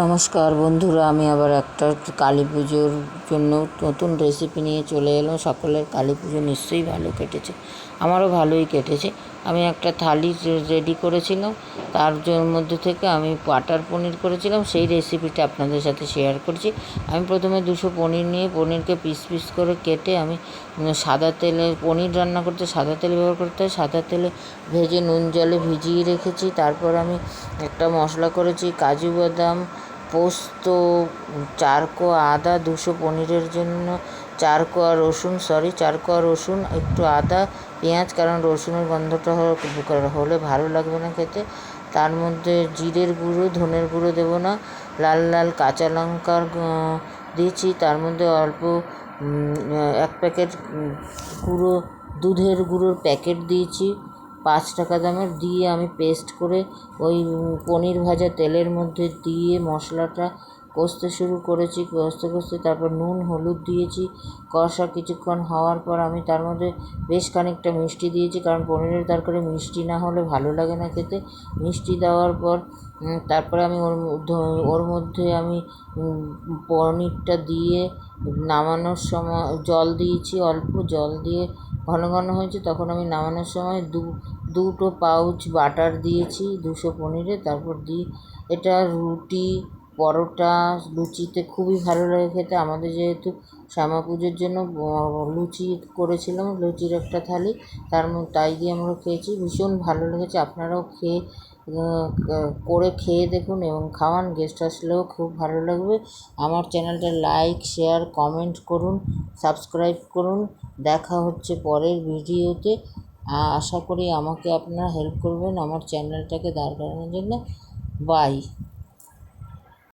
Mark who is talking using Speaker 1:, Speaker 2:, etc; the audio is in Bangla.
Speaker 1: নমস্কার বন্ধুরা, আমি আবার একটা কালী পুজোর জন্য নতুন রেসিপি নিয়ে চলে এলাম। সকলের কালী পুজো নিশ্চয়ই ভালো কেটেছে, আমারও ভালোই কেটেছে। আমি একটা থালি রেডি করেছিলাম, তার মধ্যে থেকে আমি বাটার পনির করেছিলাম, সেই রেসিপিটা আপনাদের সাথে শেয়ার করছি। আমি প্রথমে 200 পনির নিয়ে পনিরকে পিস পিস করে কেটে আমি সাদা তেলে, পনির রান্না করতে সাদা তেল ব্যবহার করতে হয়, সাদা তেলে ভেজে নুন জলে ভিজিয়ে রেখেছি। তারপর আমি একটা মশলা করেছি, কাজু বাদাম, পোস্ত, 4 কোয়া আদা, 200 পনিরের জন্য 4 কোয়া রসুন, 4 কোয়া রসুন, একটু আদা, পেঁয়াজ, কারণ রসুনের গন্ধটা হলে ভালো লাগবে না খেতে। তার মধ্যে জিরের গুঁড়ো, ধনের গুঁড়ো দেবো না, লাল লাল কাঁচা লঙ্কার দিয়েছি। তার মধ্যে অল্প 1 প্যাকেট গুঁড়ো, দুধের গুঁড়োর প্যাকেট দিয়েছি 5 টাকা দামের, দিয়ে আমি পেস্ট করে ওই পনির ভাজা তেলের মধ্যে দিয়ে মশলাটা কষতে শুরু করেছি। কষতে কষতে তারপর নুন হলুদ দিয়েছি। কষা কিছুক্ষণ হওয়ার পর আমি তার মধ্যে বেশ খানিকটা মিষ্টি দিয়েছি, কারণ পনিরের তরকারি মিষ্টি না হলে ভালো লাগে না খেতে। মিষ্টি দেওয়ার পর তারপরে আমি ওর মধ্যে আমি পনিরটা দিয়ে নামানোর সময় জল দিয়েছি, অল্প জল দিয়ে ঘন ঘন হয়েছে, তখন আমি নামানোর সময় দুটো পাউচ বাটার দিয়েছি 200 পনিরে। তারপর এটা রুটি, পরোটা, লুচিতে খুবই ভালো লাগে খেতে। আমাদের যেহেতু শ্যামা পুজোর জন্য লুচি করেছিলাম, লুচির একটা থালি, তাই দিয়ে আমরা খেয়েছি, ভীষণ ভালো লেগেছে। আপনারাও করে খেয়ে দেখুন এবং খাওয়ান, গেস্ট আসলেও খুব ভালো লাগবে। আমার চ্যানেলটা লাইক, শেয়ার, কমেন্ট করুন, সাবস্ক্রাইব করুন। দেখা হচ্ছে পরের ভিডিওতে। আশা করি আমাকে আপনারা হেল্প করবেন আমার চ্যানেলটাকে দাঁড় করানোর জন্য। বাই।